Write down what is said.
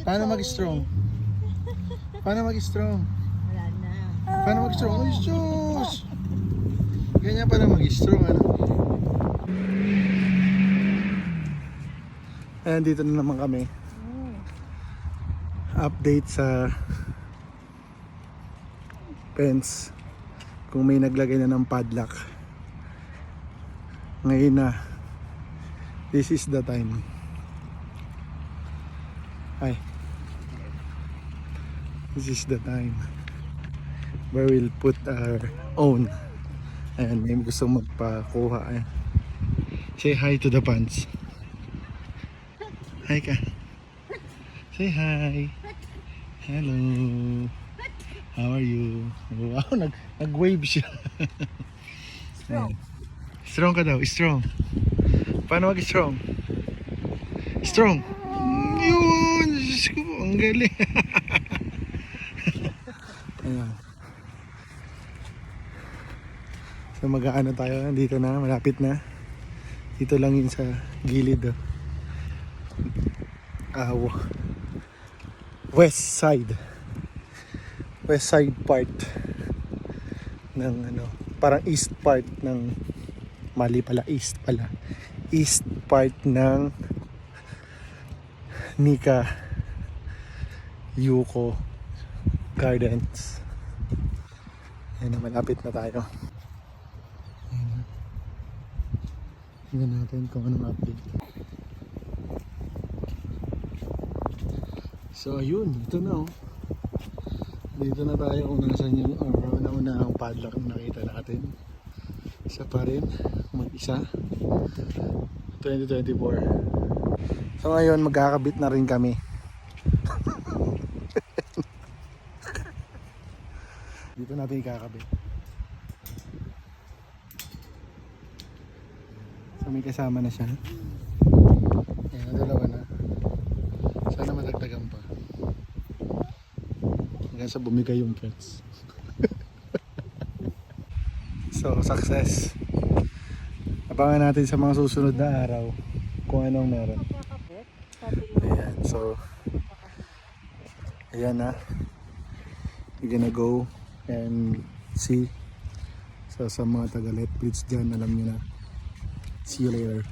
Paano mag-strong? Paano mag-strong? Wala na. Paano mag-strong? Ay, Diyos! Ganyan pala mag-strong, ano? Ayan, dito na naman kami. Update sa fence kung may naglagay na ng padlock. Ngayon na, this is the time. Ay, this is the time where we'll put our own. Ayan, may gustong magpakuha. Ayan. Say hi to the pants. Hi ka. Say hi. Hello. How are you? Wow, nag-wave siya. Strong. Strong ka daw, strong. Paano mag-strong? Strong. Yun, Diyos ko po, ang galing. Ayan. So mag-aano tayo, dito na, malapit na. Dito lang yun sa gilid. West side part ng ano, parang east part ng east part ng Nika Yuko Gardens. Ayan, malapit na tayo. Tingnan natin kung anong update. So ayun, ito na oh. Dito na tayo kung nasan yung nauna ang padlock na nakita natin. Isa pa rin, mag-isa. 2024. So ngayon magkakabit na rin kami. Dito natin ikakabit. So may kasama na siya. Ayan, dalawa na. Sana madagdagan pa. Hanggang sa bumigay yung fence. So, success. Abangan natin sa mga susunod na araw kung anong meron. Ayan, so ayan na. We're gonna go and see. So, sa mga taga Letbridge dyan, alam nyo na. See you later.